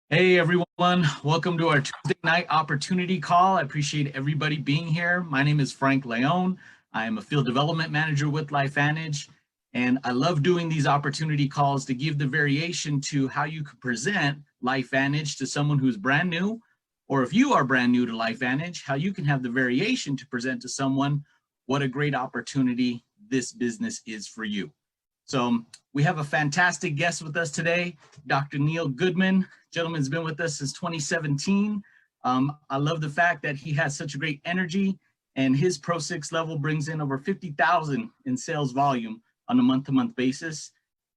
Hey everyone, welcome to our Tuesday night opportunity call. I appreciate everybody being here. My name is Frank Leone. I am a field development manager with Lifevantage, and I love doing these opportunity calls to give the variation to how you could present Lifevantage to someone who's brand new, or if you are brand new to Lifevantage, how you can have the variation to present to someone what a great opportunity this business is for you. So we have a fantastic guest with us today, Dr. Neil Goodman. Gentleman's been with us since 2017. I love the fact that he has such a great energy, and his Pro 6 level brings in over 50,000 in sales volume on a month-to-month basis.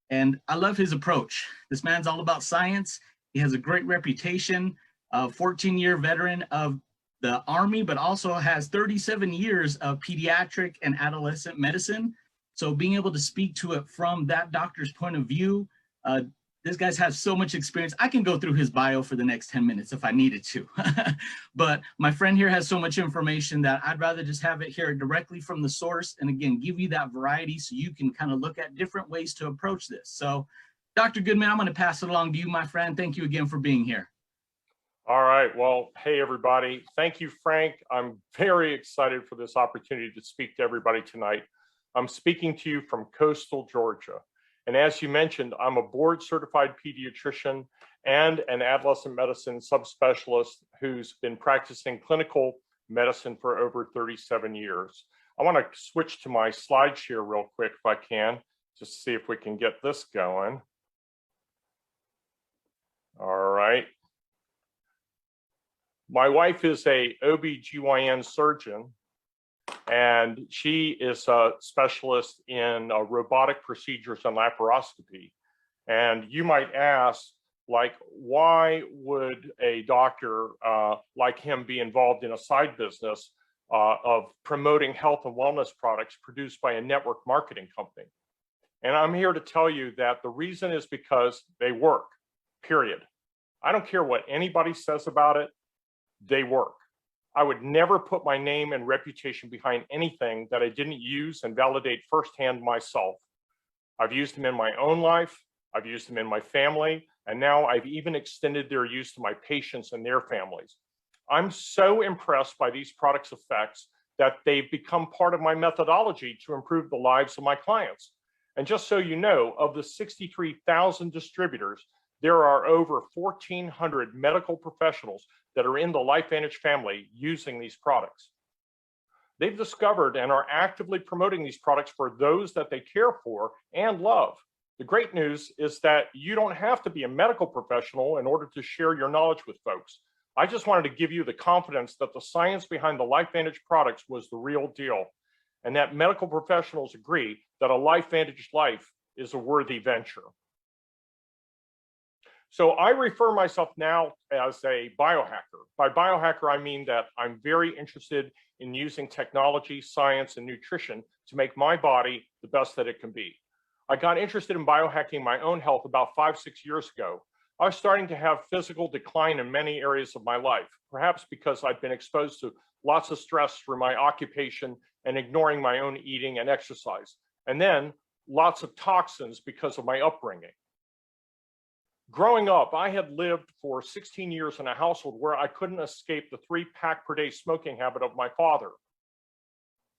And I love his approach. This man's all about science. He has a great reputation, a 14-year veteran of the Army, but also has 37 years of pediatric and adolescent medicine. So being able to speak to it from that doctor's point of view, this guy's has so much experience. I can go through his bio for the next 10 minutes if I needed to. But my friend here has so much information that I'd rather just have it here directly from the source. And again, give you that variety so you can kind of look at different ways to approach this. So Dr. Goodman, I'm going to pass it along to you, my friend. Thank you again for being here. All right. Well, hey, everybody. Thank you, Frank. I'm very excited for this opportunity to speak to everybody tonight. I'm speaking to you from coastal Georgia. And as you mentioned, I'm a board certified pediatrician and an adolescent medicine subspecialist who's been practicing clinical medicine for over 37 years. I want to switch to my slide share real quick if I can, just to see if we can get this going. All right. My wife is a OB/GYN surgeon, and she is a specialist in robotic procedures and laparoscopy. And you might ask, like, why would a doctor like him be involved in a side business of promoting health and wellness products produced by a network marketing company? And I'm here to tell you that the reason is because they work, period. I don't care what anybody says about it, they work. I would never put my name and reputation behind anything that I didn't use and validate firsthand myself. I've used them in my own life, I've used them in my family, and now I've even extended their use to my patients and their families. I'm so impressed by these products' effects that they've become part of my methodology to improve the lives of my clients. And just so you know, of the 63,000 distributors, there are over 1,400 medical professionals that are in the Lifevantage family using these products. They've discovered and are actively promoting these products for those that they care for and love. The great news is that you don't have to be a medical professional in order to share your knowledge with folks. I just wanted to give you the confidence that the science behind the Lifevantage products was the real deal, and that medical professionals agree that a Lifevantage life is a worthy venture. So I refer myself now as a biohacker. By biohacker, I mean that I'm very interested in using technology, science, and nutrition to make my body the best that it can be. I got interested in biohacking my own health about 5-6 years ago. I was starting to have physical decline in many areas of my life, perhaps because I'd been exposed to lots of stress through my occupation and ignoring my own eating and exercise, and then lots of toxins because of my upbringing. Growing up, I had lived for 16 years in a household where I couldn't escape the 3-pack per day smoking habit of my father.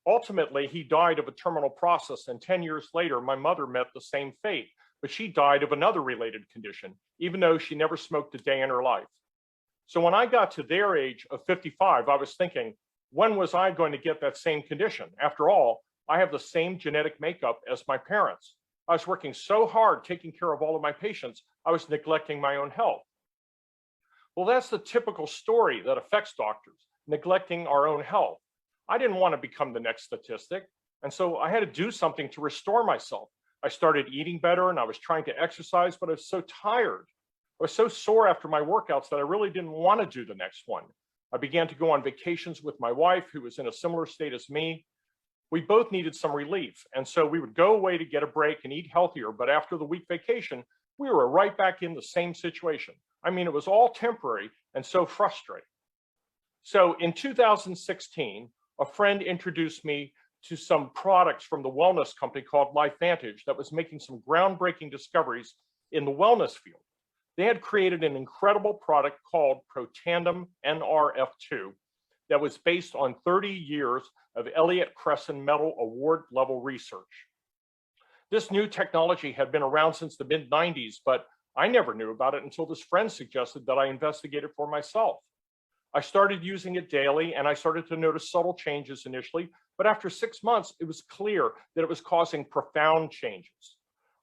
Ultimately, he died of a terminal process, and 10 years later, my mother met the same fate, but she died of another related condition, even though she never smoked a day in her life. So when I got to their age of 55, I was thinking, when was I going to get that same condition? After all, I have the same genetic makeup as my parents. I was working so hard taking care of all of my patients, I was neglecting my own health. Well, that's the typical story that affects doctors, neglecting our own health. I didn't want to become the next statistic, and so I had to do something to restore myself. I started eating better and I was trying to exercise, but I was so tired. I was so sore after my workouts that I really didn't want to do the next one. I began to go on vacations with my wife, who was in a similar state as me. We both needed some relief, and so we would go away to get a break and eat healthier, but after the week vacation, we were right back in the same situation. I mean, it was all temporary and so frustrating. So in 2016, a friend introduced me to some products from the wellness company called Lifevantage that was making some groundbreaking discoveries in the wellness field. They had created an incredible product called Protandim NRF2 that was based on 30 years of Elliott Cresson Medal Award level research. This new technology had been around since the mid-90s, but I never knew about it until this friend suggested that I investigate it for myself. I started using it daily and I started to notice subtle changes initially, but after 6 months, it was clear that it was causing profound changes.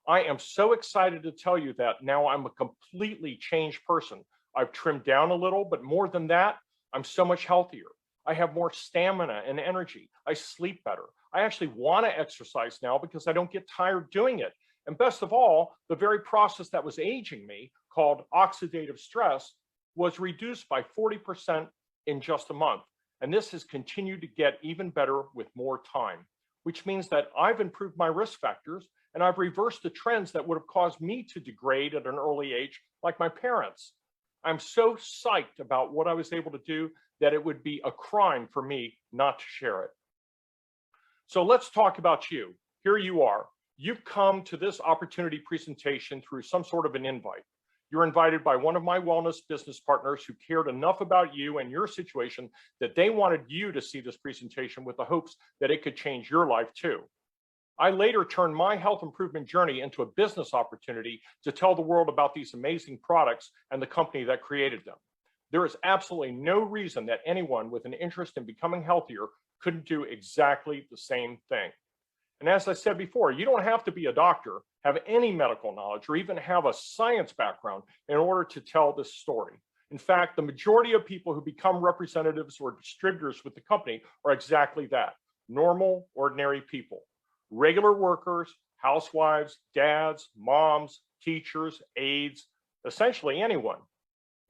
I am so excited to tell you that now I'm a completely changed person. I've trimmed down a little, but more than that, I'm so much healthier. I have more stamina and energy. I sleep better. I actually want to exercise now because I don't get tired doing it. And best of all, the very process that was aging me, called oxidative stress, was reduced by 40% in just a month. And this has continued to get even better with more time, which means that I've improved my risk factors and I've reversed the trends that would have caused me to degrade at an early age, like my parents. I'm so psyched about what I was able to do that it would be a crime for me not to share it. So let's talk about you. Here you are. You've come to this opportunity presentation through some sort of an invite. You're invited by one of my wellness business partners who cared enough about you and your situation that they wanted you to see this presentation with the hopes that it could change your life too. I later turned my health improvement journey into a business opportunity to tell the world about these amazing products and the company that created them. There is absolutely no reason that anyone with an interest in becoming healthier couldn't do exactly the same thing. And as I said before, you don't have to be a doctor, have any medical knowledge, or even have a science background in order to tell this story. In fact, the majority of people who become representatives or distributors with the company are exactly that: normal, ordinary people. Regular workers, housewives, dads, moms, teachers, aides, essentially anyone.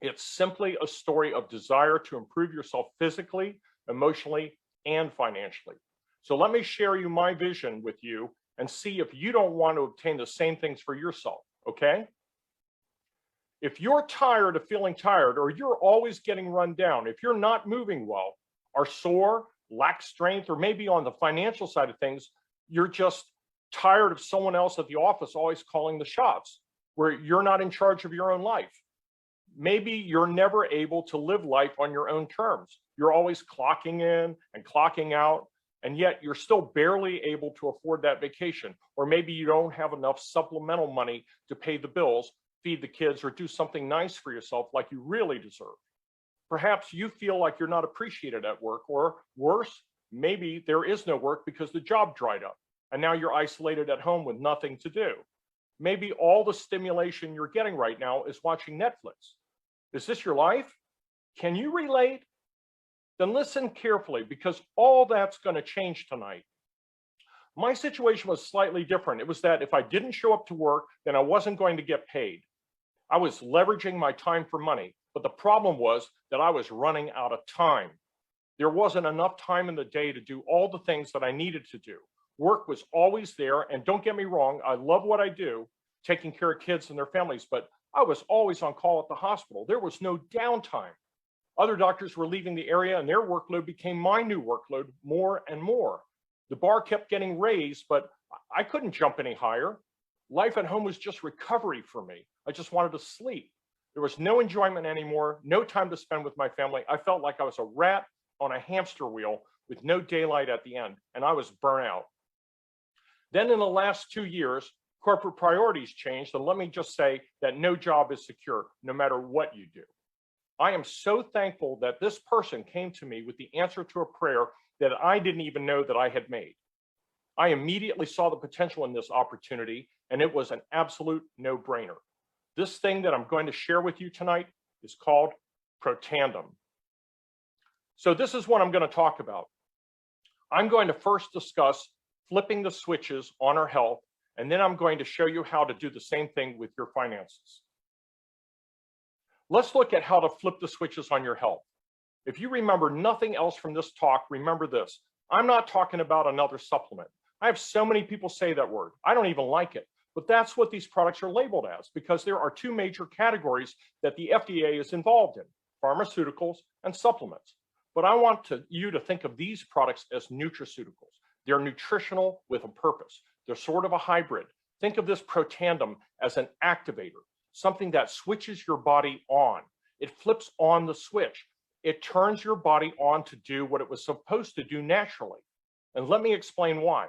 It's simply a story of desire to improve yourself physically, emotionally, and financially. So let me share you my vision with you and see if you don't want to obtain the same things for yourself, okay? If you're tired of feeling tired, or you're always getting run down, if you're not moving well, are sore, lack strength, or maybe on the financial side of things, you're just tired of someone else at the office always calling the shots, where you're not in charge of your own life. Maybe you're never able to live life on your own terms. You're always clocking in and clocking out, and yet you're still barely able to afford that vacation. Or maybe you don't have enough supplemental money to pay the bills, feed the kids, or do something nice for yourself like you really deserve. Perhaps you feel like you're not appreciated at work, or worse, maybe there is no work because the job dried up and now you're isolated at home with nothing to do. Maybe all the stimulation you're getting right now is watching Netflix. Is this your life? Can you relate? Then listen carefully, because all that's going to change tonight. My situation was slightly different. It was that if I didn't show up to work, then I wasn't going to get paid. I was leveraging my time for money, but the problem was that I was running out of time. There wasn't enough time in the day to do all the things that I needed to do. Work was always there, and don't get me wrong, I love what I do, taking care of kids and their families, but I was always on call at the hospital. There was no downtime. Other doctors were leaving the area and their workload became my new workload more and more. The bar kept getting raised, but I couldn't jump any higher. Life at home was just recovery for me. I just wanted to sleep. There was no enjoyment anymore, no time to spend with my family. I felt like I was a rat on a hamster wheel with no daylight at the end, and I was burnt out. Then in the last 2 years, corporate priorities changed, and let me just say that no job is secure, no matter what you do. I am so thankful that this person came to me with the answer to a prayer that I didn't even know that I had made. I immediately saw the potential in this opportunity, and it was an absolute no-brainer. This thing that I'm going to share with you tonight is called Protandim. So this is what I'm going to talk about. I'm going to first discuss flipping the switches on our health, and then I'm going to show you how to do the same thing with your finances. Let's look at how to flip the switches on your health. If you remember nothing else from this talk, remember this. I'm not talking about another supplement. I have so many people say that word. I don't even like it, but that's what these products are labeled as, because there are two major categories that the FDA is involved in: pharmaceuticals and supplements. But I want you to think of these products as nutraceuticals. They're nutritional with a purpose. They're sort of a hybrid. Think of this Protandim as an activator, something that switches your body on. It flips on the switch. It turns your body on to do what it was supposed to do naturally. And let me explain why.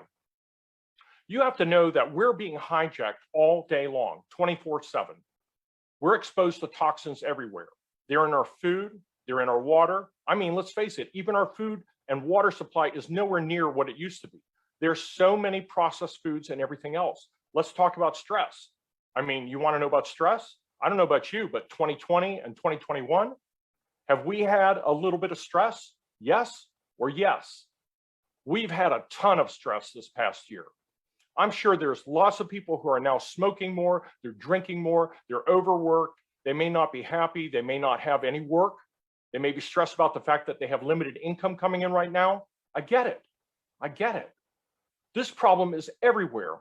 You have to know that we're being hijacked all day long, 24/7. We're exposed to toxins everywhere. They're in our food, they're in our water. I mean, let's face it, even our food and water supply is nowhere near what it used to be. There's so many processed foods and everything else. Let's talk about stress. I mean, you want to know about stress? I don't know about you, but 2020 and 2021, have we had a little bit of stress? Yes or yes? We've had a ton of stress this past year. I'm sure there's lots of people who are now smoking more, they're drinking more, they're overworked, they may not be happy, they may not have any work, they may be stressed about the fact that they have limited income coming in right now. I get it. I get it. This problem is everywhere.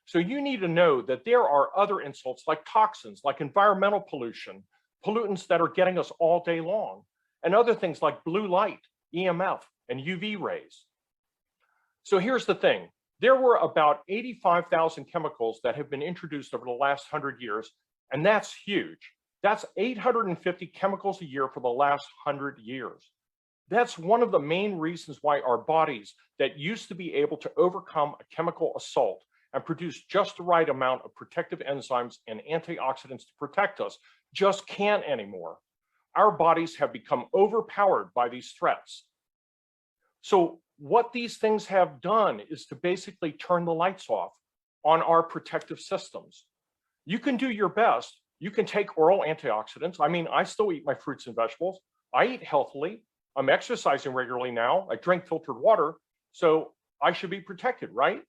So you need to know that there are other insults like toxins, like environmental pollution, pollutants that are getting us all day long, and other things like blue light, EMF, and UV rays. So here's the thing. There were about 85,000 chemicals that have been introduced over the last 100 years, and that's huge. That's 850 chemicals a year for the last 100 years. That's one of the main reasons why our bodies that used to be able to overcome a chemical assault and produce just the right amount of protective enzymes and antioxidants to protect us just can't anymore. Our bodies have become overpowered by these threats. So what these things have done is to basically turn the lights off on our protective systems. You can do your best. You can take oral antioxidants. I mean, I still eat my fruits and vegetables. I eat healthily. I'm exercising regularly now. I drink filtered water. So I should be protected, right?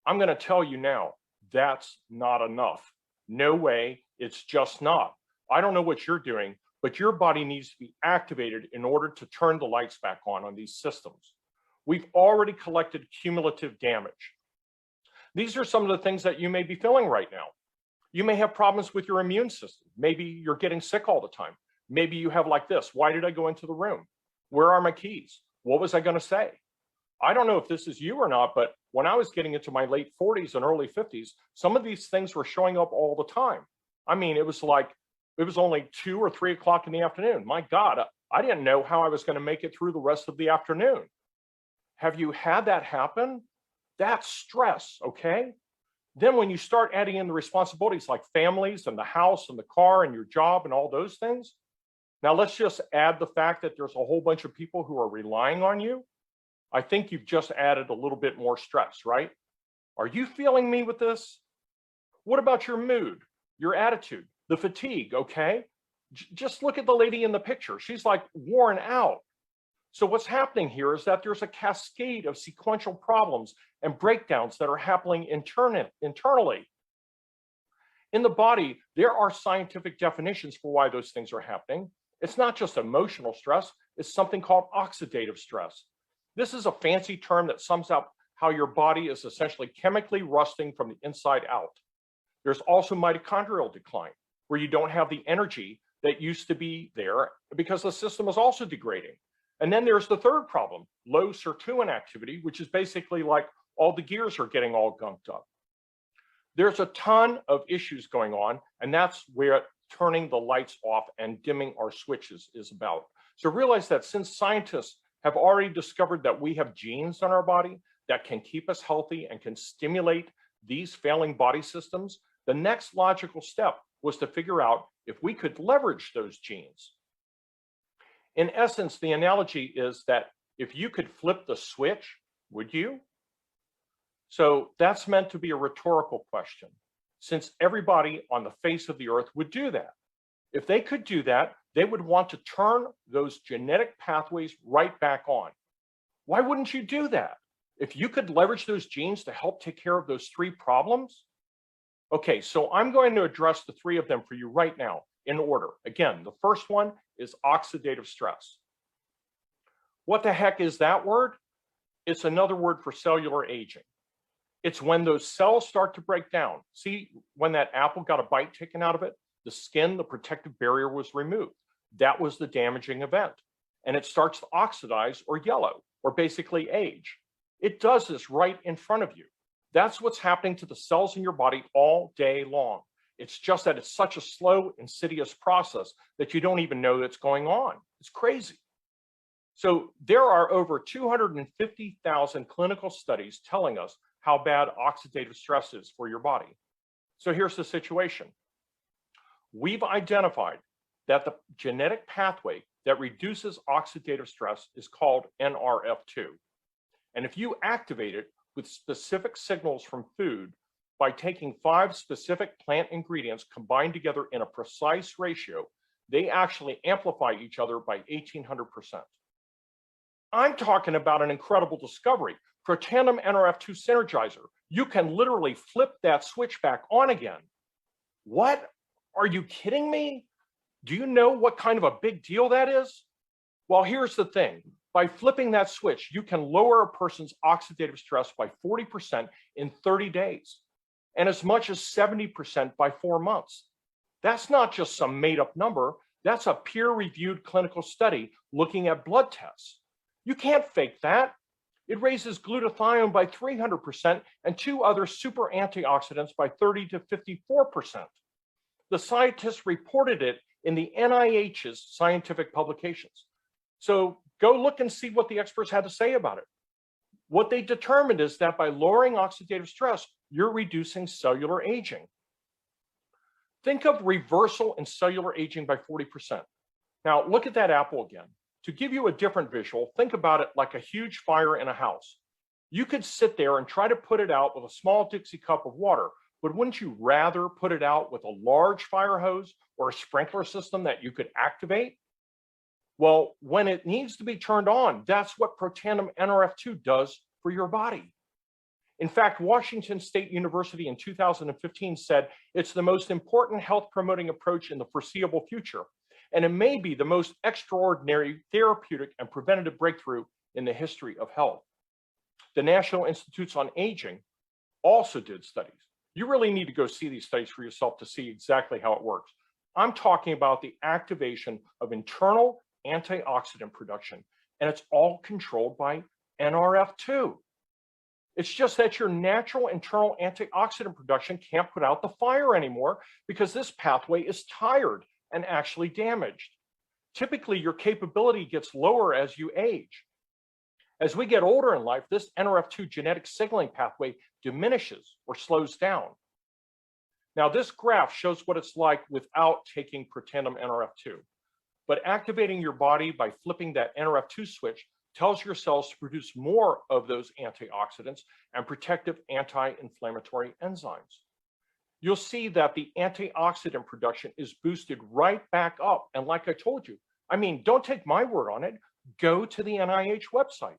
I'm going to tell you now, that's not enough. No way. It's just not. I don't know what you're doing, but your body needs to be activated in order to turn the lights back on these systems. We've already collected cumulative damage. These are some of the things that you may be feeling right now. You may have problems with your immune system. Maybe you're getting sick all the time. Maybe you have like this. Why did I go into the room? Where are my keys? What was I going to say? I don't know if this is you or not, but when I was getting into my late 40s and early 50s, some of these things were showing up all the time. I mean, it was only 2 or 3 o'clock in the afternoon. My God, I didn't know how I was going to make it through the rest of the afternoon. Have you had that happen? That's stress, okay? Then when you start adding in the responsibilities like families and the house and the car and your job and all those things, now let's just add the fact that there's a whole bunch of people who are relying on you. I think you've just added a little bit more stress, right? Are you feeling me with this? What about your mood, your attitude, the fatigue, okay? Just look at the lady in the picture. She's like worn out. So what's happening here is that there's a cascade of sequential problems and breakdowns that are happening internally. In the body, there are scientific definitions for why those things are happening. It's not just emotional stress, it's something called oxidative stress. This is a fancy term that sums up how your body is essentially chemically rusting from the inside out. There's also mitochondrial decline, where you don't have the energy that used to be there because the system is also degrading. And then there's the third problem, low sirtuin activity, which is basically like all the gears are getting all gunked up. There's a ton of issues going on, and that's where turning the lights off and dimming our switches is about. So realize that since scientists have already discovered that we have genes in our body that can keep us healthy and can stimulate these failing body systems, the next logical step was to figure out if we could leverage those genes. In essence, the analogy is that if you could flip the switch, would you? So that's meant to be a rhetorical question, since everybody on the face of the earth would do that. If they could do that, they would want to turn those genetic pathways right back on. Why wouldn't you do that? If you could leverage those genes to help take care of those 3 problems? Okay, so I'm going to address the 3 of them for you right now in order. Again, the first one is oxidative stress. What the heck is that word? It's another word for cellular aging. It's when those cells start to break down. See, when that apple got a bite taken out of it, the skin, the protective barrier was removed. That was the damaging event. And it starts to oxidize or yellow, or basically age. It does this right in front of you. That's what's happening to the cells in your body all day long. It's just that it's such a slow, insidious process that you don't even know it's going on. It's crazy. So there are over 250,000 clinical studies telling us how bad oxidative stress is for your body. So here's the situation. We've identified that the genetic pathway that reduces oxidative stress is called NRF2. And if you activate it with specific signals from food by taking 5 specific plant ingredients combined together in a precise ratio, they actually amplify each other by 1,800%. I'm talking about an incredible discovery. Protandim NRF2 Synergizer. You can literally flip that switch back on again. What? Are you kidding me? Do you know what kind of a big deal that is? Well, here's the thing. By flipping that switch, you can lower a person's oxidative stress by 40% in 30 days and as much as 70% by 4 months. That's not just some made-up number. That's a peer-reviewed clinical study looking at blood tests. You can't fake that. It raises glutathione by 300% and 2 other super antioxidants by 30 to 54%. The scientists reported it in the NIH's scientific publications. So go look and see what the experts had to say about it. What they determined is that by lowering oxidative stress, you're reducing cellular aging. Think of reversal in cellular aging by 40%. Now look at that apple again. To give you a different visual, think about it like a huge fire in a house. You could sit there and try to put it out with a small Dixie cup of water, but wouldn't you rather put it out with a large fire hose or a sprinkler system that you could activate? Well, when it needs to be turned on, that's what Protandim NRF2 does for your body. In fact, Washington State University in 2015 said it's the most important health promoting approach in the foreseeable future, and it may be the most extraordinary therapeutic and preventative breakthrough in the history of health. The National Institutes on Aging also did studies. You really need to go see these studies for yourself to see exactly how it works. I'm talking about the activation of internal antioxidant production, and it's all controlled by NRF2. It's just that your natural internal antioxidant production can't put out the fire anymore because this pathway is tired and actually damaged. Typically, your capability gets lower as you age. As we get older in life, this NRF2 genetic signaling pathway diminishes or slows down. Now, this graph shows what it's like without taking Protandim NRF2. But activating your body by flipping that NRF2 switch tells your cells to produce more of those antioxidants and protective anti-inflammatory enzymes. You'll see that the antioxidant production is boosted right back up. And like I told you, I mean, don't take my word on it. Go to the NIH website.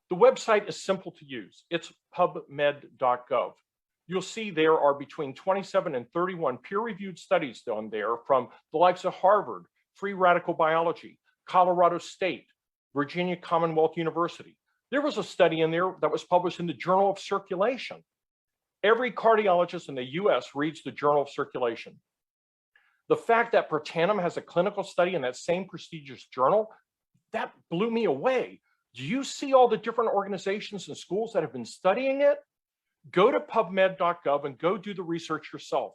The website is simple to use. It's pubmed.gov. You'll see there are between 27 and 31 peer-reviewed studies done there from the likes of Harvard, Free Radical Biology, Colorado State, Virginia Commonwealth University. There was a study in there that was published in the Journal of Circulation. Every cardiologist in the US reads the Journal of Circulation. The fact that Protandim has a clinical study in that same prestigious journal, that blew me away. Do you see all the different organizations and schools that have been studying it? Go to pubmed.gov and go do the research yourself.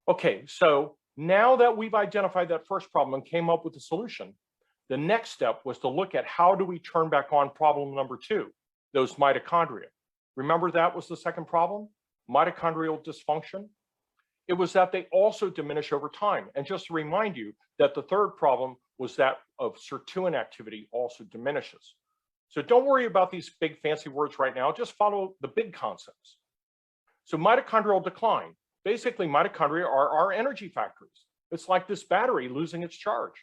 Okay, so now that we've identified that first problem and came up with a solution, the next step was to look at how do we turn back on problem number 2, those mitochondria. Remember that was the second problem? Mitochondrial dysfunction. It was that they also diminish over time. And just to remind you that the third problem was that of sirtuin activity also diminishes. So don't worry about these big fancy words right now, just follow the big concepts. So mitochondrial decline, basically mitochondria are our energy factories. It's like this battery losing its charge.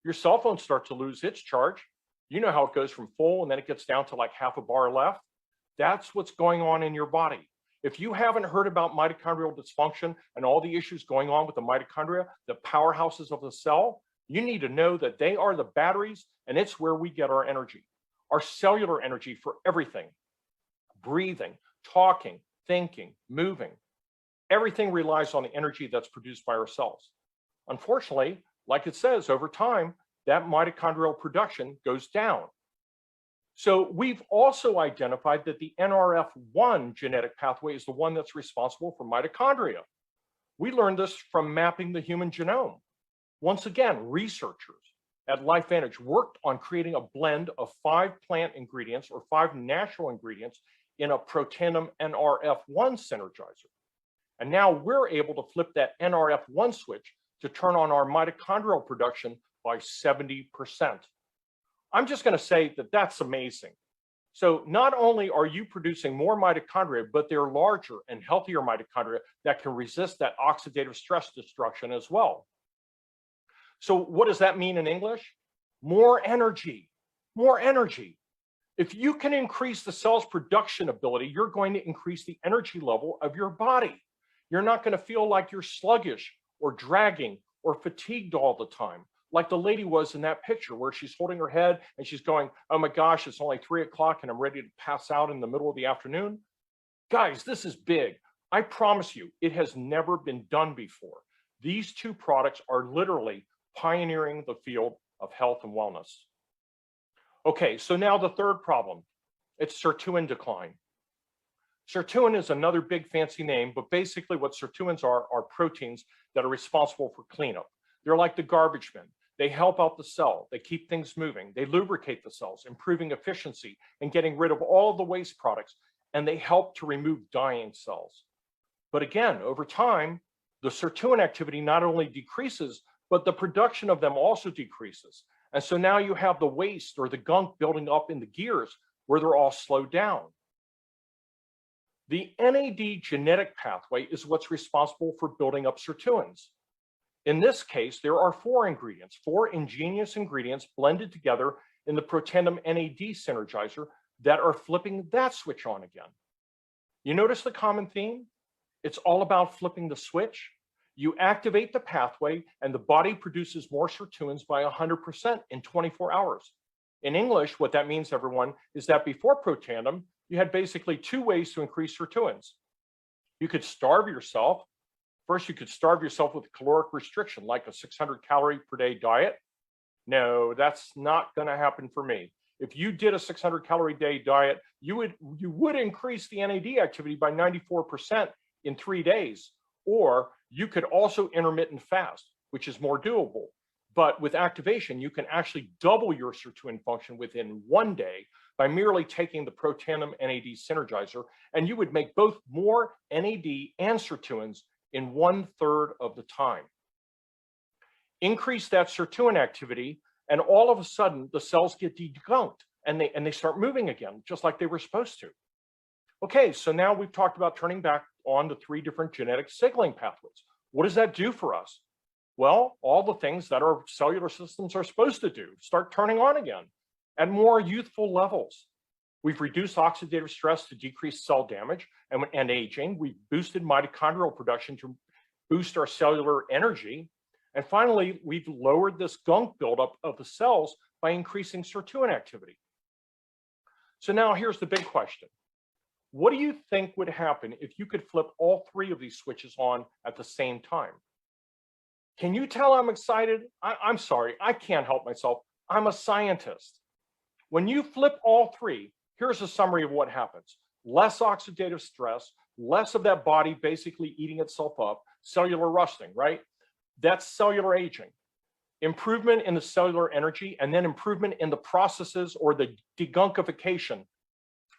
Your cell phone starts to lose its charge. You know how it goes from full and then it gets down to like half a bar left. That's what's going on in your body. If you haven't heard about mitochondrial dysfunction and all the issues going on with the mitochondria, the powerhouses of the cell, you need to know that they are the batteries and it's where we get our energy, our cellular energy for everything. Breathing, talking, thinking, moving. Everything relies on the energy that's produced by our cells. Unfortunately, like it says, over time, that mitochondrial production goes down. So we've also identified that the NRF1 genetic pathway is the one that's responsible for mitochondria. We learned this from mapping the human genome. Once again, researchers at Lifevantage worked on creating a blend of 5 plant ingredients or 5 natural ingredients in a Protandim NRF1 synergizer. And now we're able to flip that NRF1 switch to turn on our mitochondrial production by 70%. I'm just going to say that that's amazing. So not only are you producing more mitochondria, but they're larger and healthier mitochondria that can resist that oxidative stress destruction as well. So what does that mean in English? More energy, more energy. If you can increase the cell's production ability, you're going to increase the energy level of your body. You're not going to feel like you're sluggish or dragging or fatigued all the time, like the lady was in that picture where she's holding her head and she's going, oh my gosh, it's only 3 o'clock and I'm ready to pass out in the middle of the afternoon. Guys, this is big. I promise you, it has never been done before. These 2 products are literally pioneering the field of health and wellness. Okay, so now the third problem, it's sirtuin decline. Sirtuin is another big fancy name, but basically what sirtuins are proteins that are responsible for cleanup. They're like the garbage bin. They help out the cell. They keep things moving. They lubricate the cells, improving efficiency and getting rid of all of the waste products. And they help to remove dying cells. But again, over time, the sirtuin activity not only decreases, but the production of them also decreases. And so now you have the waste or the gunk building up in the gears where they're all slowed down. The NAD genetic pathway is what's responsible for building up sirtuins. In this case, there are 4 ingredients, 4 ingenious ingredients blended together in the Protandim NAD synergizer that are flipping that switch on again. You notice the common theme? It's all about flipping the switch. You activate the pathway and the body produces more sirtuins by 100% in 24 hours. In English, what that means, everyone, is that before Protandim, you had basically 2 ways to increase sirtuins. You could starve yourself. First, you could starve yourself with caloric restriction, like a 600 calorie per day diet. No, that's not going to happen for me. If you did a 600 calorie day diet, you would increase the NAD activity by 94% in 3 days. Or you could also intermittent fast, which is more doable. But with activation, you can actually double your sirtuin function within 1 day by merely taking the Protandim NAD synergizer, and you would make both more NAD and sirtuins in 1/3 of the time. Increase that sirtuin activity, and all of a sudden the cells get degunked and they start moving again, just like they were supposed to. Okay, so now we've talked about turning back on the 3 different genetic signaling pathways. What does that do for us? Well, all the things that our cellular systems are supposed to do, start turning on again at more youthful levels. We've reduced oxidative stress to decrease cell damage and aging. We've boosted mitochondrial production to boost our cellular energy. And finally, we've lowered this gunk buildup of the cells by increasing sirtuin activity. So now here's the big question. What do you think would happen if you could flip all 3 of these switches on at the same time? Can you tell I'm excited? I'm sorry, I can't help myself. I'm a scientist. When you flip all 3, here's a summary of what happens. Less oxidative stress, less of that body basically eating itself up, cellular rusting, right? That's cellular aging. Improvement in the cellular energy, and then improvement in the processes or the degunkification.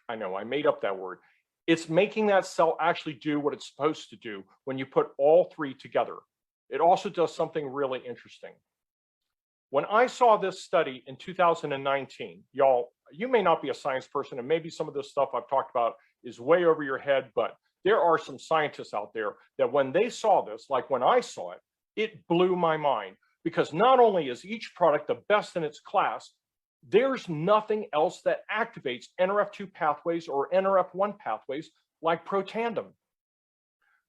I know, I made up that word. It's making that cell actually do what it's supposed to do when you put all 3 together. It also does something really interesting. When I saw this study in 2019, y'all, you may not be a science person, and maybe some of this stuff I've talked about is way over your head, but there are some scientists out there that when they saw this, like when I saw it, it blew my mind, because not only is each product the best in its class, there's nothing else that activates NRF2 pathways or NRF1 pathways like Protandim.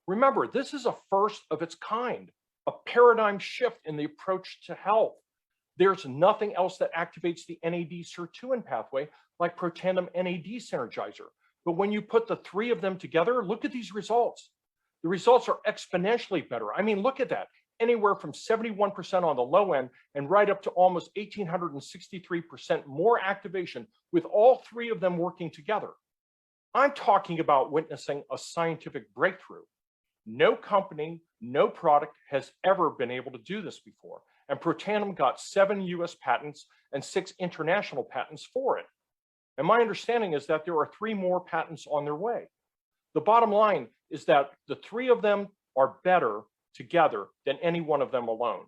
Remember, this is a first of its kind, a paradigm shift in the approach to health. There's nothing else that activates the NAD sirtuin pathway like Protandim NAD synergizer. But when you put the 3 of them together, look at these results. The results are exponentially better. I mean, look at that. anywhere from 71% on the low end and right up to almost 1,863% more activation with all three of them working together. I'm talking about witnessing a scientific breakthrough. No company, no product has ever been able to do this before. And Protandim got 7 US patents and 6 international patents for it. And my understanding is that there are 3 more patents on their way. The bottom line is that the 3 of them are better together than any one of them alone.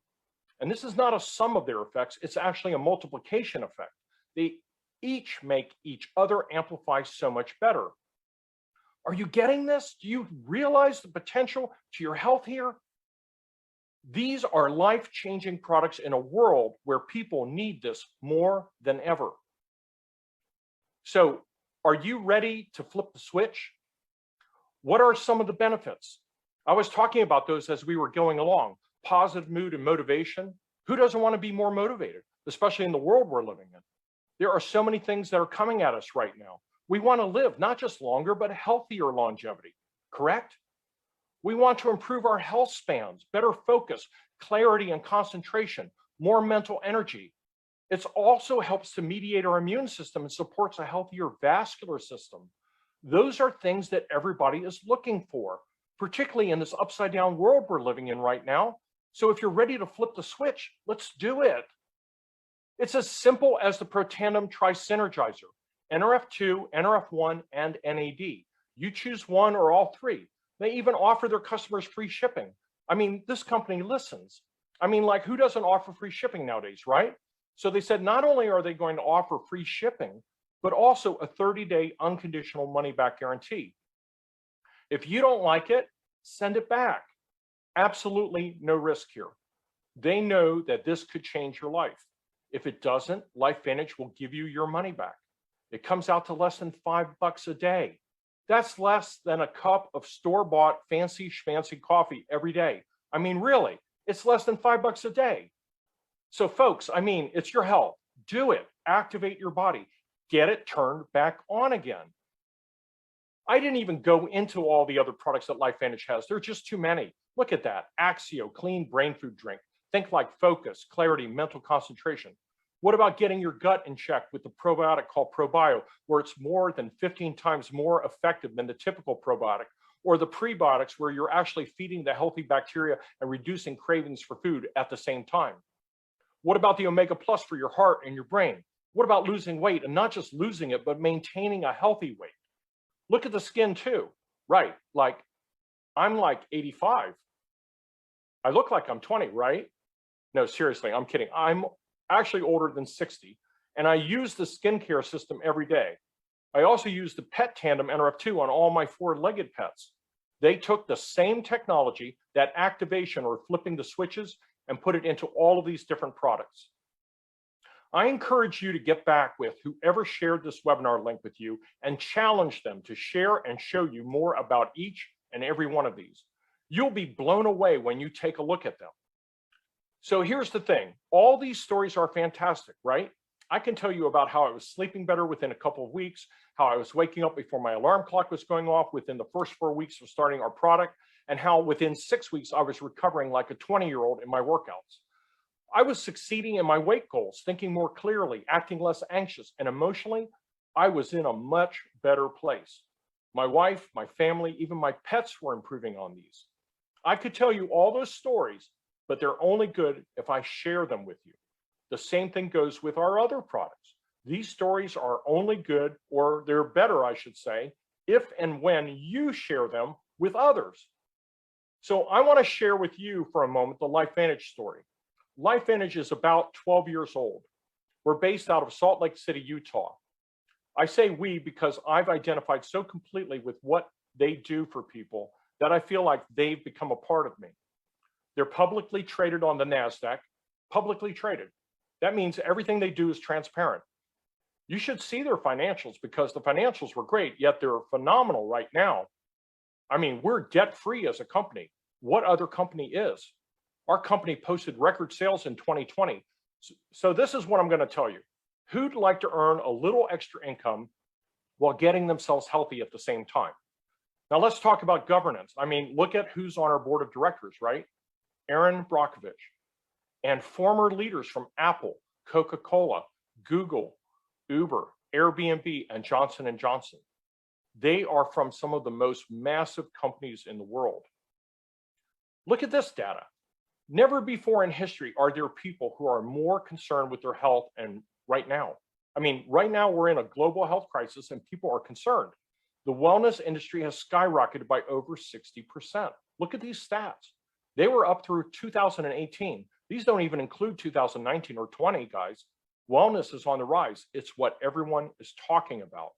And this is not a sum of their effects, it's actually a multiplication effect. They each make each other amplify so much better. Are you getting this? Do you realize the potential to your health here? These are life-changing products in a world where people need this more than ever. So, are you ready to flip the switch? What are some of the benefits? I was talking about those as we were going along. Positive mood and motivation. Who doesn't want to be more motivated, especially in the world we're living in? There are so many things that are coming at us right now. We want to live not just longer, but healthier longevity, correct? We want to improve our health spans, better focus, clarity and concentration, more mental energy. It also helps to mediate our immune system and supports a healthier vascular system. Those are things that everybody is looking for, particularly in this upside down world we're living in right now. So if you're ready to flip the switch, let's do it. It's as simple as the Protandim Tri-Synergizer, NRF2, NRF1, and NAD. You choose one or all 3. They even offer their customers free shipping. I mean, this company listens. I mean, like, who doesn't offer free shipping nowadays, right? So they said not only are they going to offer free shipping, but also a 30-day unconditional money-back guarantee. If you don't like it, send it back. Absolutely no risk here. They know that this could change your life. If it doesn't, Lifevantage will give you your money back. It comes out to less than $5 a day. That's less than a cup of store-bought fancy schmancy coffee every day. I mean, really, it's less than $5 a day. So folks, I mean, it's your health. Do it. Activate your body. Get it turned back on again. I didn't even go into all the other products that Lifevantage has. There are just too many. Look at that. Axio, clean brain food drink. Think like focus, clarity, mental concentration. What about getting your gut in check with the probiotic called ProBio, where it's more than 15 times more effective than the typical probiotic, or the prebiotics where you're actually feeding the healthy bacteria and reducing cravings for food at the same time? What about the Omega Plus for your heart and your brain? What about losing weight, and not just losing it, but maintaining a healthy weight? Look at the skin too, right? Like, I'm like 85. I look like I'm 20, right? No, seriously, I'm kidding. I'm actually older than 60, and I use the skincare system every day. I also use the Pet Tandem NRF2 on all my 4-legged pets. They took the same technology, that activation or flipping the switches, and put it into all of these different products. I encourage you to get back with whoever shared this webinar link with you and challenge them to share and show you more about each and every one of these. You'll be blown away when you take a look at them. So here's the thing. All these stories are fantastic, right? I can tell you about how I was sleeping better within a couple of weeks, how I was waking up before my alarm clock was going off within the first 4 weeks of starting our product, and how within 6 weeks I was recovering like a 20-year-old in my workouts. I was succeeding in my weight goals, thinking more clearly, acting less anxious, and emotionally, I was in a much better place. My wife, my family, even my pets were improving on these. I could tell you all those stories, but they're only good if I share them with you. The same thing goes with our other products. These stories are only good, or they're better, I should say, if and when you share them with others. So I want to share with you for a moment the Lifevantage story. Lifevantage is about 12 years old. We're based out of Salt Lake City, Utah. I say we because I've identified so completely with what they do for people that I feel like they've become a part of me. They're publicly traded on the NASDAQ, publicly traded. That means everything they do is transparent. You should see their financials because the financials were great, yet they're phenomenal right now. I mean, we're debt-free as a company. What other company is? Our company posted record sales in 2020. So this is what I'm going to tell you. Who'd like to earn a little extra income while getting themselves healthy at the same time? Now let's talk about governance. I mean, look at who's on our board of directors, right? Aaron Brockovich, and former leaders from Apple, Coca-Cola, Google, Uber, Airbnb, and Johnson & Johnson. They are from some of the most massive companies in the world. Look at this data. Never before in history are there people who are more concerned with their health and right now. I mean, right now we're in a global health crisis and people are concerned. The wellness industry has skyrocketed by over 60%. Look at these stats. They were up through 2018. These don't even include 2019 or 20, guys. Wellness is on the rise. It's what everyone is talking about.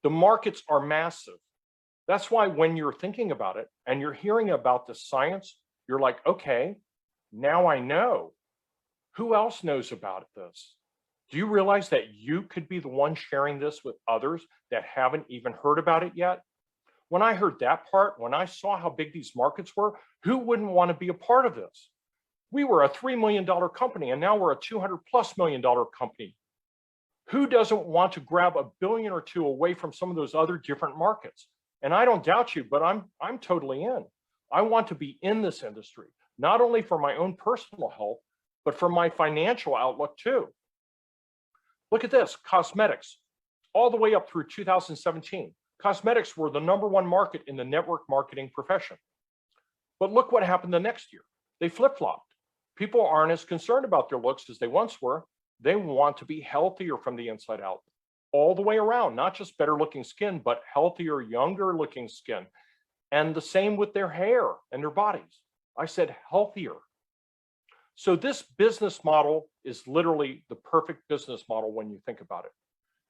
The markets are massive. That's why when you're thinking about it and you're hearing about the science, you're like, okay, now I know. Who else knows about this? Do you realize that you could be the one sharing this with others that haven't even heard about it yet? When I heard that part, when I saw how big these markets were, who wouldn't want to be a part of this? We were a $3 million company and now we're a $200+ million company. Who doesn't want to grab $1 billion or $2 billion away from some of those other different markets? And I don't doubt you, but I'm totally in. I want to be in this industry, not only for my own personal health, but for my financial outlook too. Look at this, cosmetics, all the way up through 2017. Cosmetics were the #1 market in the network marketing profession. But look what happened the next year. They flip-flopped. People aren't as concerned about their looks as they once were. They want to be healthier from the inside out, all the way around, not just better looking skin, but healthier, younger looking skin. And the same with their hair and their bodies. I said healthier. So this business model is literally the perfect business model when you think about it.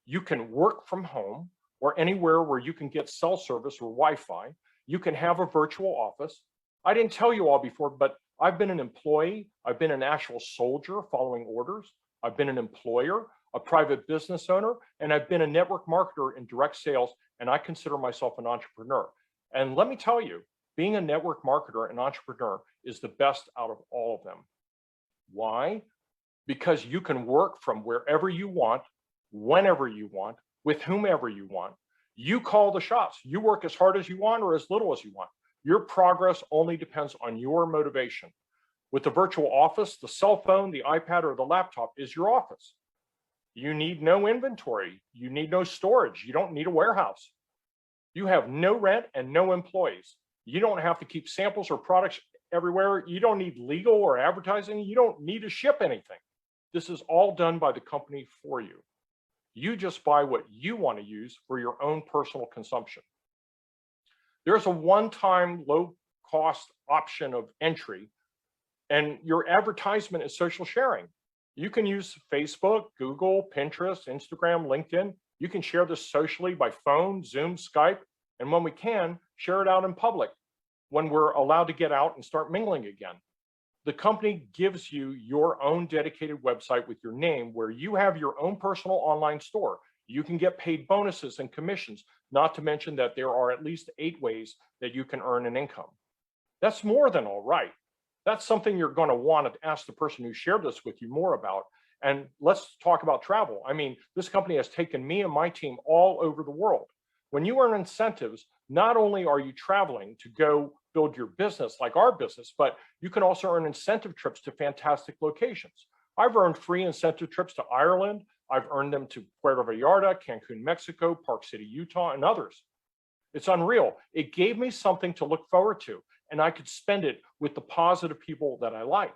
You can work from home or anywhere where you can get cell service or Wi-Fi. You can have a virtual office. I didn't tell you all before, but I've been an employee. I've been an actual soldier following orders. I've been an employer, a private business owner, and I've been a network marketer in direct sales, and I consider myself an entrepreneur. And let me tell you, being a network marketer and entrepreneur is the best out of all of them. Why? Because you can work from wherever you want, whenever you want, with whomever you want. You call the shots. You work as hard as you want or as little as you want. Your progress only depends on your motivation. With the virtual office, the cell phone, the iPad, or the laptop is your office. You need no inventory. You need no storage. You don't need a warehouse. You have no rent and no employees. You don't have to keep samples or products everywhere. You don't need legal or advertising. You don't need to ship anything. This is all done by the company for you. You just buy what you want to use for your own personal consumption. There's a one-time low-cost option of entry, and your advertisement is social sharing. You can use Facebook, Google, Pinterest, Instagram, LinkedIn. You can share this socially by phone, Zoom, Skype, and when we can, share it out in public when we're allowed to get out and start mingling again. The company gives you your own dedicated website with your name where you have your own personal online store. You can get paid bonuses and commissions, not to mention that there are at least 8 ways that you can earn an income. That's more than all right. That's something you're going to want to ask the person who shared this with you more about. And let's talk about travel. I mean, this company has taken me and my team all over the world. When you earn incentives, not only are you traveling to go build your business like our business, but you can also earn incentive trips to fantastic locations. I've earned free incentive trips to Ireland. I've earned them to Puerto Vallarta, Cancun, Mexico, Park City, Utah, and others. It's unreal. It gave me something to look forward to, and I could spend it with the positive people that I like.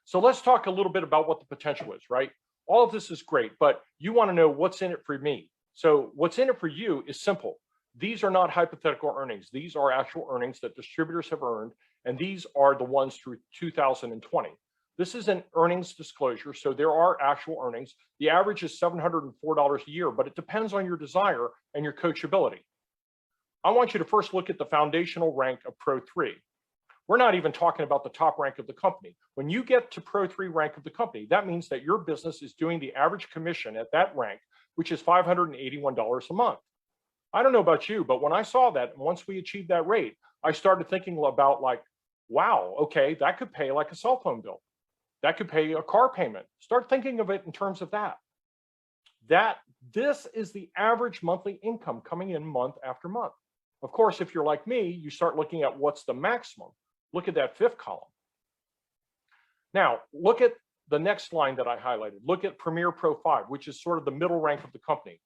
So let's talk a little bit about what the potential is, right? All of this is great, but you want to know what's in it for me. So what's in it for you is simple. These are not hypothetical earnings. These are actual earnings that distributors have earned, and these are the ones through 2020. This is an earnings disclosure, so there are actual earnings. The average is $704 a year, but it depends on your desire and your coachability. I want you to first look at the foundational rank of Pro 3. We're not even talking about the top rank of the company. When you get to Pro 3 rank of the company, that means that your business is doing the average commission at that rank, which is $581 a month. I don't know about you, but when I saw that, and once we achieved that rate, I started thinking about like, wow, okay, that could pay like a cell phone bill. That could pay a car payment. Start thinking of it in terms of that. This is the average monthly income coming in month after month. Of course, if you're like me, you start looking at what's the maximum. Look at that fifth column. Now, look at the next line that I highlighted. Look at Premier Pro 5, which is sort of the middle rank of the company.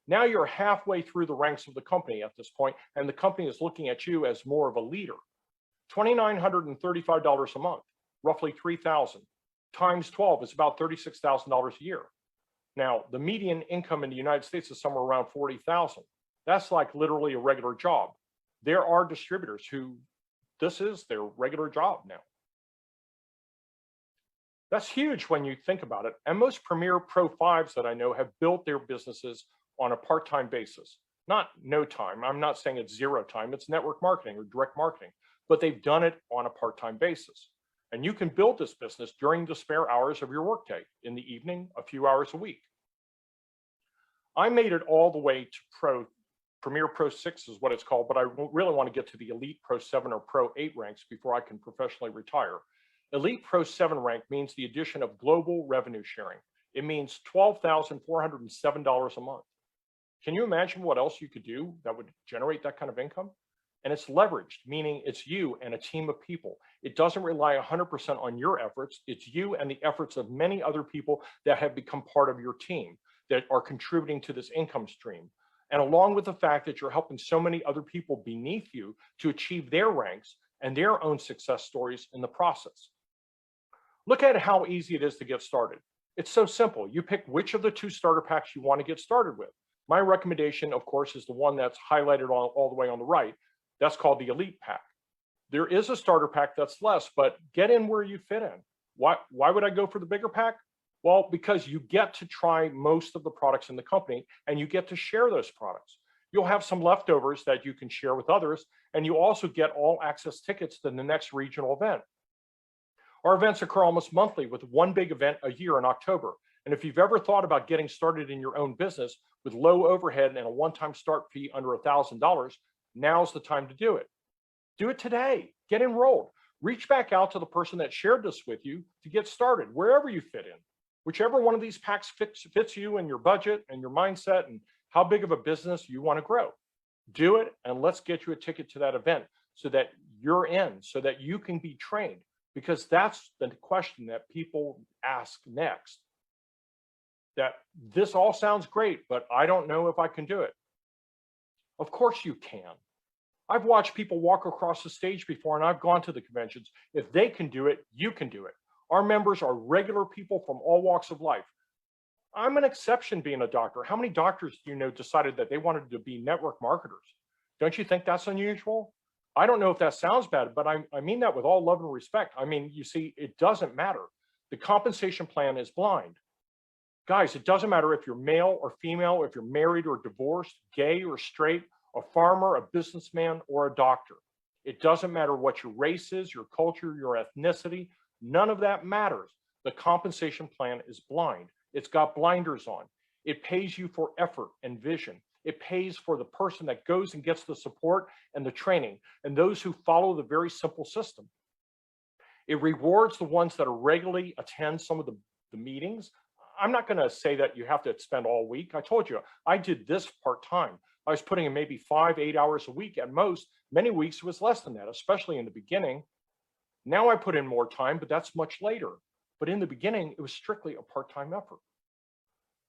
Now you're halfway through the ranks of the company at this point, and the company is looking at you as more of a leader. $2,935 a month, roughly $3,000, times 12 is about $36,000 a year. Now, the median income in the United States is somewhere around $40,000. That's like literally a regular job. There are distributors who this is their regular job now. That's huge when you think about it. And most Premier Pro 5s that I know have built their businesses on a part-time basis. Not no time. I'm not saying it's zero time. It's network marketing or direct marketing, but they've done it on a part-time basis. And you can build this business during the spare hours of your workday, in the evening, a few hours a week. I made it all the way to Premier Pro 6 is what it's called, but I really want to get to the Elite Pro 7 or Pro 8 ranks before I can professionally retire. Elite Pro 7 rank means the addition of global revenue sharing. It means $12,407 a month. Can you imagine what else you could do that would generate that kind of income? And it's leveraged, meaning it's you and a team of people. It doesn't rely 100% on your efforts. It's you and the efforts of many other people that have become part of your team that are contributing to this income stream. And along with the fact that you're helping so many other people beneath you to achieve their ranks and their own success stories in the process. Look at how easy it is to get started. It's so simple. You pick which of the two starter packs you want to get started with. My recommendation, of course, is the one that's highlighted all the way on the right. That's called the Elite Pack. There is a starter pack that's less, but get in where you fit in. Why would I go for the bigger pack? Well, because you get to try most of the products in the company and you get to share those products. You'll have some leftovers that you can share with others, and you also get all access tickets to the next regional event. Our events occur almost monthly with one big event a year in October. And if you've ever thought about getting started in your own business with low overhead and a one-time start fee under $1,000, now's the time to do it. Do it today. Get enrolled. Reach back out to the person that shared this with you to get started, wherever you fit in. Whichever one of these packs fits you and your budget and your mindset and how big of a business you want to grow. Do it, and let's get you a ticket to that event so that you're in, so that you can be trained, because that's the question that people ask next. That this all sounds great, but I don't know if I can do it. Of course you can. I've watched people walk across the stage before, and I've gone to the conventions. If they can do it, you can do it. Our members are regular people from all walks of life. I'm an exception being a doctor. How many doctors do you know decided that they wanted to be network marketers? Don't you think that's unusual? I don't know if that sounds bad, but I mean that with all love and respect. I mean, you see, it doesn't matter. The compensation plan is blind. Guys, it doesn't matter if you're male or female, if you're married or divorced, gay or straight, a farmer, a businessman, or a doctor. It doesn't matter what your race is, your culture, your ethnicity. None of that matters. The compensation plan is blind. It's got blinders on. It pays you for effort and vision. It pays for the person that goes and gets the support and the training, and those who follow the very simple system. It rewards the ones that regularly attend some of the meetings. I'm not going to say that you have to spend all week. I told you, I did this part-time. I was putting in maybe 5-8 hours a week at most. Many weeks it was less than that, especially in the beginning. Now I put in more time, but that's much later. But in the beginning, it was strictly a part-time effort.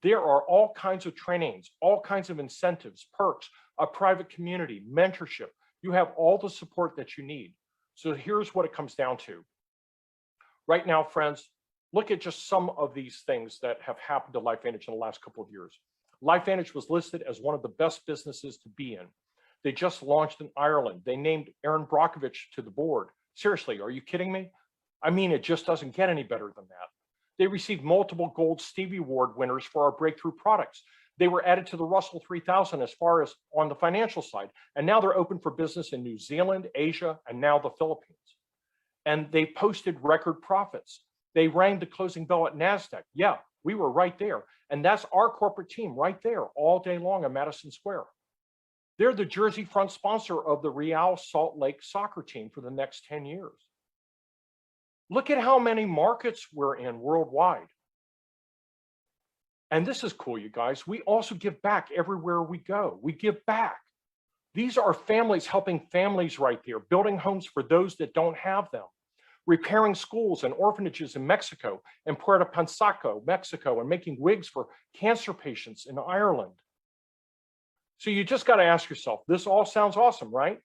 There are all kinds of trainings, all kinds of incentives, perks, a private community, mentorship. You have all the support that you need. So here's what it comes down to. Right now, friends, look at just some of these things that have happened to Lifevantage in the last couple of years. Lifevantage was listed as one of the best businesses to be in. They just launched in Ireland. They named Aaron Brockovich to the board. Seriously, are you kidding me? I mean, it just doesn't get any better than that. They received multiple Gold Stevie Award winners for our breakthrough products. They were added to the Russell 3000 as far as on the financial side. And now they're open for business in New Zealand, Asia, and now the Philippines. And they posted record profits. They rang the closing bell at NASDAQ. Yeah, we were right there. And that's our corporate team right there all day long in Madison Square. They're the Jersey front sponsor of the Real Salt Lake soccer team for the next 10 years. Look at how many markets we're in worldwide. And this is cool, you guys. We also give back everywhere we go. We give back. These are families helping families right there, building homes for those that don't have them, repairing schools and orphanages in Mexico and Puerto Pansaco, Mexico, and making wigs for cancer patients in Ireland. So you just got to ask yourself, this all sounds awesome, right?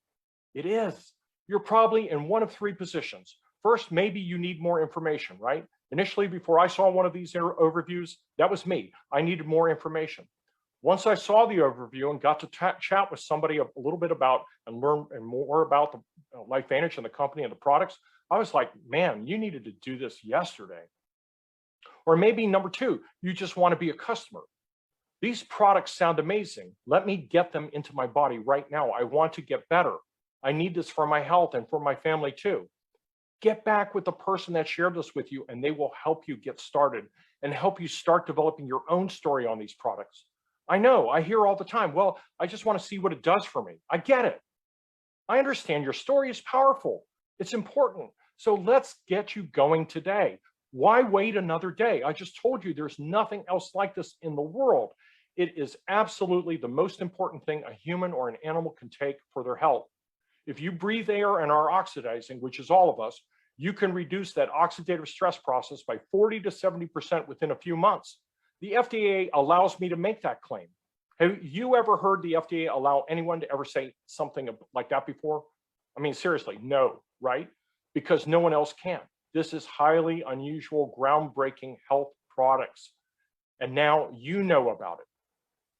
It is. You're probably in one of three positions. First, maybe you need more information, right? Initially, before I saw one of these overviews, that was me. I needed more information. Once I saw the overview and got to chat with somebody a little bit about and learn more about the Lifevantage and the company and the products, I was like, man, you needed to do this yesterday. Or maybe number two, you just want to be a customer. These products sound amazing. Let me get them into my body right now. I want to get better. I need this for my health and for my family too. Get back with the person that shared this with you, and they will help you get started and help you start developing your own story on these products. I know, I hear all the time, well, I just want to see what it does for me. I get it. I understand your story is powerful. It's important. So let's get you going today. Why wait another day? I just told you there's nothing else like this in the world. It is absolutely the most important thing a human or an animal can take for their health. If you breathe air and are oxidizing, which is all of us, you can reduce that oxidative stress process by 40 to 70% within a few months. The FDA allows me to make that claim. Have you ever heard the FDA allow anyone to ever say something like that before? I mean, seriously, no, right? Because no one else can. This is highly unusual, groundbreaking health products. And now you know about it.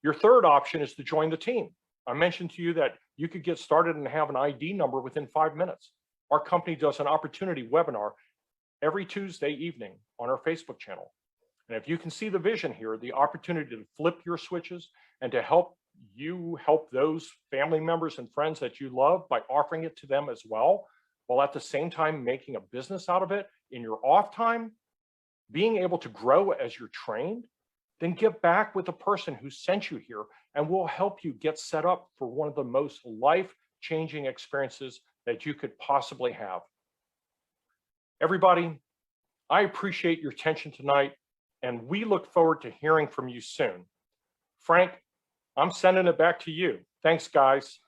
Your third option is to join the team. I mentioned to you that you could get started and have an ID number within 5 minutes. Our company does an opportunity webinar every Tuesday evening on our Facebook channel. And if you can see the vision here, the opportunity to flip your switches and to help you help those family members and friends that you love by offering it to them as well, while at the same time making a business out of it in your off time, being able to grow as you're trained, then get back with the person who sent you here and we'll help you get set up for one of the most life-changing experiences that you could possibly have. Everybody, I appreciate your attention tonight, and we look forward to hearing from you soon. Frank, I'm sending it back to you. Thanks, guys.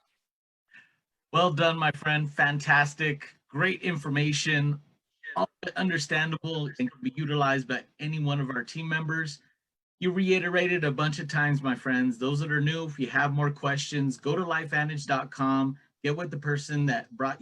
Well done, my friend. Fantastic. Great information. All understandable and can be utilized by any one of our team members. You reiterated a bunch of times, my friends. Those that are new, if you have more questions, go to lifevantage.com, get with the person that brought